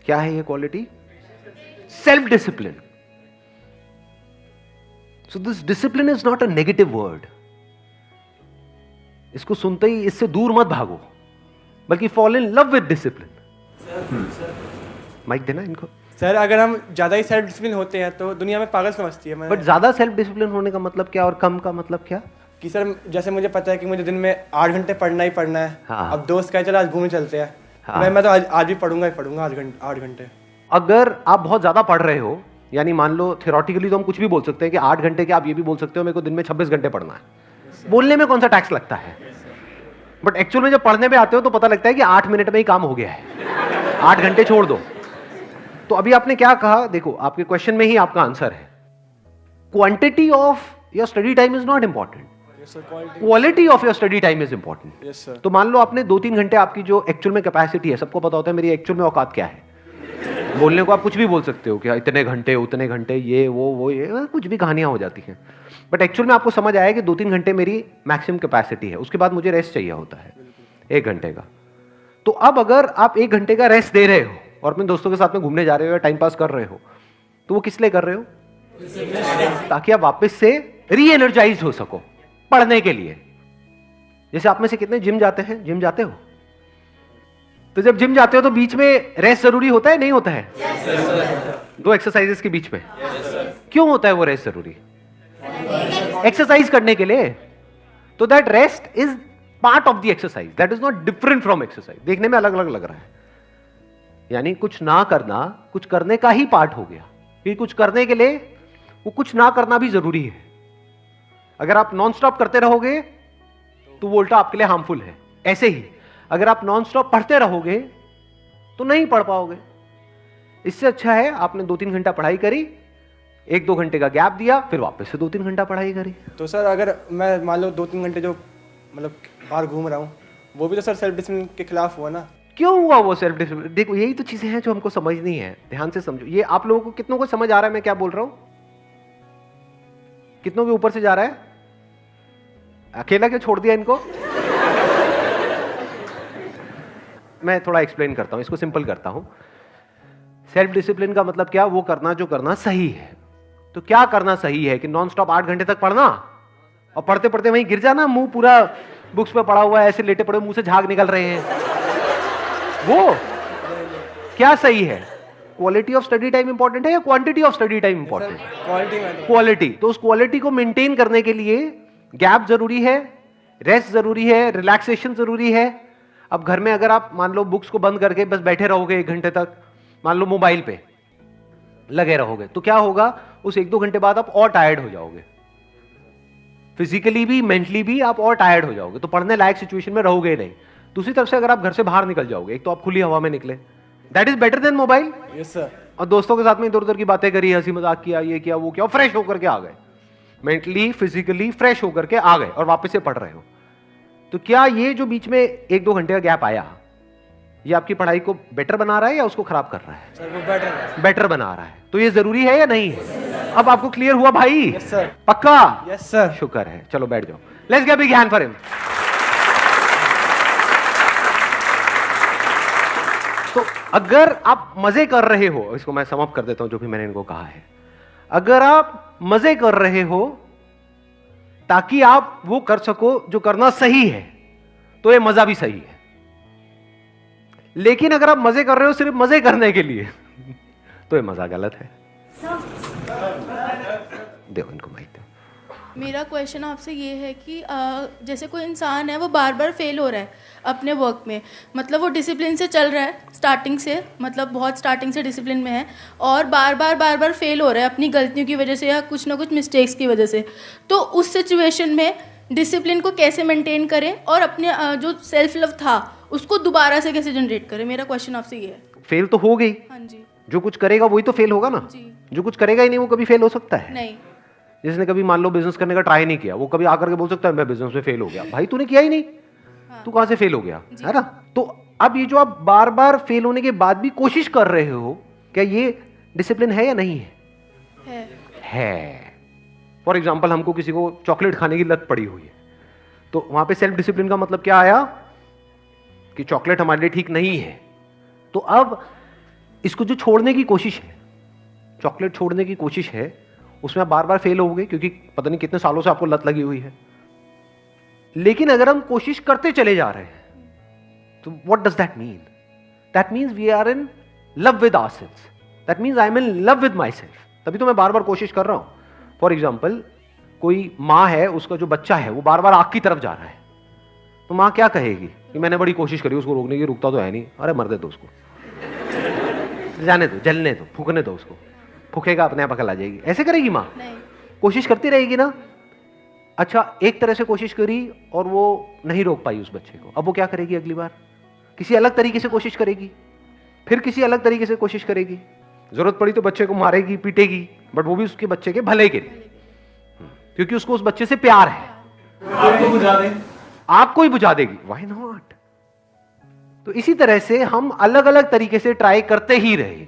क्या है ये quality? Self discipline. So this discipline is not a negative word. इसको सुनते ही इससे दूर मत भागो, बल्कि fall in love with discipline. Mike देना इनको. सर अगर हम ज़्यादा ही सेल्फ डिसिप्लिन होते हैं तो दुनिया में पागल समझती है. बट ज्यादा सेल्फ डिसिप्लिन होने का मतलब क्या और कम का मतलब क्या? कि सर जैसे मुझे पता है कि मुझे दिन में 8 घंटे पढ़ना ही पढ़ना है. हाँ. अब दोस्त कहे चलो आज घूमने चलते हैं. हाँ. मैं तो आज भी पढ़ूंगा ही पढ़ूंगा 8 घंटे. अगर आप बहुत ज्यादा पढ़ रहे हो, यानी मान लो थियोरेटिकली तो हम कुछ भी बोल सकते हैं कि 8 घंटे के, आप ये भी बोल सकते हो मेरे को दिन में 26 घंटे पढ़ना है. बोलने में कौन सा टैक्स लगता है? बट एक्चुअल में जब पढ़ने पे आते हो तो पता लगता है कि 8 मिनट में ही काम हो गया है. 8 घंटे छोड़ दो. तो अभी आपने क्या कहा? देखो, आपके क्वेश्चन में ही आपका आंसर है. Quantity of your study time is not important, quality of your study time is important. तो मान लो आपने 2-3 घंटे, आपकी जो एक्चुअल में कैपेसिटी है, सबको पता होता है मेरी एक्चुअल में औकात क्या है. बोलने को आप कुछ भी बोल सकते हो कि इतने घंटे उतने घंटे, ये वो ये कुछ भी कहानियां हो जाती हैं. बट एक्चुअल में आपको समझ आया कि 2-3 घंटे मेरी मैक्सिमम कैपेसिटी है, उसके बाद मुझे रेस्ट चाहिए होता है 1 घंटे का. तो अब अगर आप 1 घंटे का रेस्ट दे रहे हो और अपने दोस्तों के साथ में घूमने जा रहे हो या टाइम पास कर रहे हो, तो वो किस लिए कर रहे हो? ताकि आप वापस से री एनर्जाइज हो सको पढ़ने के लिए. जैसे आप में से कितने जिम जाते हैं? जिम जाते हो? तो जब जिम जाते हो तो बीच में रेस्ट जरूरी होता है नहीं होता है? दो एक्सरसाइजेस के बीच में. क्यों होता है वो रेस्ट जरूरी? एक्सरसाइज करने के लिए. तो that rest is part of the exercise, that is not different from exercise. देखने में अलग अलग लग रहा है, यानी कुछ ना करना कुछ करने का ही पार्ट हो गया. क्योंकि कुछ करने के लिए वो कुछ ना करना भी जरूरी है. अगर आप नॉन स्टॉप करते रहोगे तो वो उल्टा आपके लिए हार्मफुल है. ऐसे ही अगर आप नॉन स्टॉप पढ़ते रहोगे तो नहीं पढ़ पाओगे. इससे अच्छा है आपने 2-3 घंटा पढ़ाई करी, 1-2 घंटे का गैप दिया, फिर वापस से 2-3 घंटा पढ़ाई करी. तो सर अगर मैं मान लो 2-3 घंटे जो मतलब बाहर घूम रहा हूँ, वो भी तो सर सेल्फ डिसिप्लिन के खिलाफ हुआ ना. क्यों हुआ वो सेल्फ डिसिप्लिन? देखो, यही तो चीजें हैं जो हमको समझनी है. ध्यान से समझो. ये आप लोगों को कितनों को समझ आ रहा है मैं क्या बोल रहा हूं? कितनों के ऊपर से जा रहा है? अकेला क्यों छोड़ दिया इनको? मैं थोड़ा एक्सप्लेन करता हूं, इसको सिंपल करता हूं. सेल्फ डिसिप्लिन का मतलब क्या? वो करना जो करना सही है. तो क्या करना सही है? कि नॉन स्टॉप 8 घंटे तक पढ़ना और पढ़ते पढ़ते वहीं गिर जाना, मुंह पूरा बुक्स पे पड़ा हुआ है, ऐसे लेटे पड़े, मुंह से झाग निकल रहे हैं. वो क्या सही है? Quality of study time important है या quantity of study time important है? क्वालिटी. तो उस क्वालिटी को मेंटेन करने के लिए गैप जरूरी है, रेस्ट जरूरी है, रिलैक्सेशन जरूरी है. अब घर में अगर आप मान लो बुक्स को बंद करके बस बैठे रहोगे 1 घंटे तक, मान लो मोबाइल पे लगे रहोगे, तो क्या होगा? उस 1-2 घंटे बाद आप और टायर्ड हो जाओगे, फिजिकली भी मेंटली भी आप और टायर्ड हो जाओगे. तो पढ़ने लायक सिचुएशन में रहोगे नहीं. दूसरी तरफ से अगर आप घर से बाहर निकल जाओगे, एक तो आप खुली हवा में निकले, that is better than mobile. Yes sir. और दोस्तों के साथ में इधर उधर की बातें करी, हंसी मजाक किया, ये किया वो किया, फ्रेश होकर के आ गए, मेंटली फिजिकली फ्रेश होकर के आ गए और वापस से पढ़ रहे हो. तो क्या ये जो बीच में 1-2 घंटे का गैप आया, ये आपकी पढ़ाई को बेटर बना रहा है या उसको खराब कर रहा है? सर वो बेटर बना रहा है. तो ये जरूरी है या नहीं है? अब आपको क्लियर हुआ भाई? Yes sir. पक्का? Yes sir. शुक्र है. चलो बैठ जाओ. Let's give a big hand for him. तो अगर आप मजे कर रहे हो, इसको मैं सम अप कर देता हूं जो भी मैंने इनको कहा है. अगर आप मजे कर रहे हो ताकि आप वो कर सको जो करना सही है, तो ये मजा भी सही है. लेकिन अगर आप मजे कर रहे हो सिर्फ मजे करने के लिए, तो ये मजा गलत है. देखो इनको माइक दो. मेरा क्वेश्चन आपसे ये है कि जैसे कोई इंसान है वो बार बार फेल हो रहा है अपने वर्क में, मतलब वो डिसिप्लिन से चल रहा है स्टार्टिंग से, मतलब बहुत स्टार्टिंग से डिसिप्लिन में है, और बार बार फेल हो रहा है अपनी गलतियों की वजह से या कुछ ना कुछ मिस्टेक्स की वजह से. तो उस सिचुएशन में डिसिप्लिन को कैसे मेंटेन करें और अपने जो सेल्फ लव था उसको दोबारा से कैसे जनरेट करें? मेरा क्वेश्चन आपसे ये है. फेल तो हो गई. हाँ जी. जो कुछ करेगा वही तो फेल होगा ना. जी. जो कुछ करेगा ही नहीं वो कभी फेल हो सकता है? नहीं. जिसने कभी मान लो बिजनेस करने का ट्राई नहीं किया, वो कभी आकर के बोल सकता है मैं बिजनेस में फेल हो गया. भाई तूने किया ही नहीं. हाँ. तू कहां से फेल हो गया? है ना. तो अब ये जो आप बार बार फेल होने के बाद भी कोशिश कर रहे हो, क्या ये डिसिप्लिन है या नहीं है? है. फॉर एग्जाम्पल हमको किसी को चॉकलेट खाने की लत पड़ी हुई है, तो वहां पे सेल्फ डिसिप्लिन का मतलब क्या आया? कि चॉकलेट हमारे लिए ठीक नहीं है. तो अब इसको जो छोड़ने की कोशिश है, चॉकलेट छोड़ने की कोशिश है, उसमें आप बार बार फेल होगे क्योंकि पता नहीं कितने सालों से आपको लत लगी हुई है। लेकिन अगर हम कोशिश करते चले जा रहे हैं तो what does that mean? That means we are in love with ourselves, that means I am in love with myself. तभी तो मैं बार बार कोशिश कर रहा हूं। फॉर एग्जाम्पल, कोई माँ है, उसका जो बच्चा है वो बार बार आग की तरफ जा रहा है, तो माँ क्या कहेगी कि मैंने बड़ी कोशिश करी उसको रोकने की, रुकता तो है नहीं, अरे मर दे दो उसको, जाने दो, जलने दो, फूकने दो उसको, फूकेगा अपने आप अकल आ जाएगी। ऐसे करेगी माँ? नहीं। कोशिश करती रहेगी ना। अच्छा, एक तरह से कोशिश करी और वो नहीं रोक पाई उस बच्चे को, अब वो क्या करेगी? अगली बार किसी अलग तरीके से कोशिश करेगी, फिर किसी अलग तरीके से कोशिश करेगी, जरूरत पड़ी तो बच्चे को मारेगी, पीटेगी, बट वो भी उसके बच्चे के भले के लिए, क्योंकि उसको उस बच्चे से प्यार है। आपको बुझा दें, आपको ही बुझा देगी, व्हाई नॉट? तो इसी तरह से हम अलग अलग तरीके से ट्राई करते ही रहे।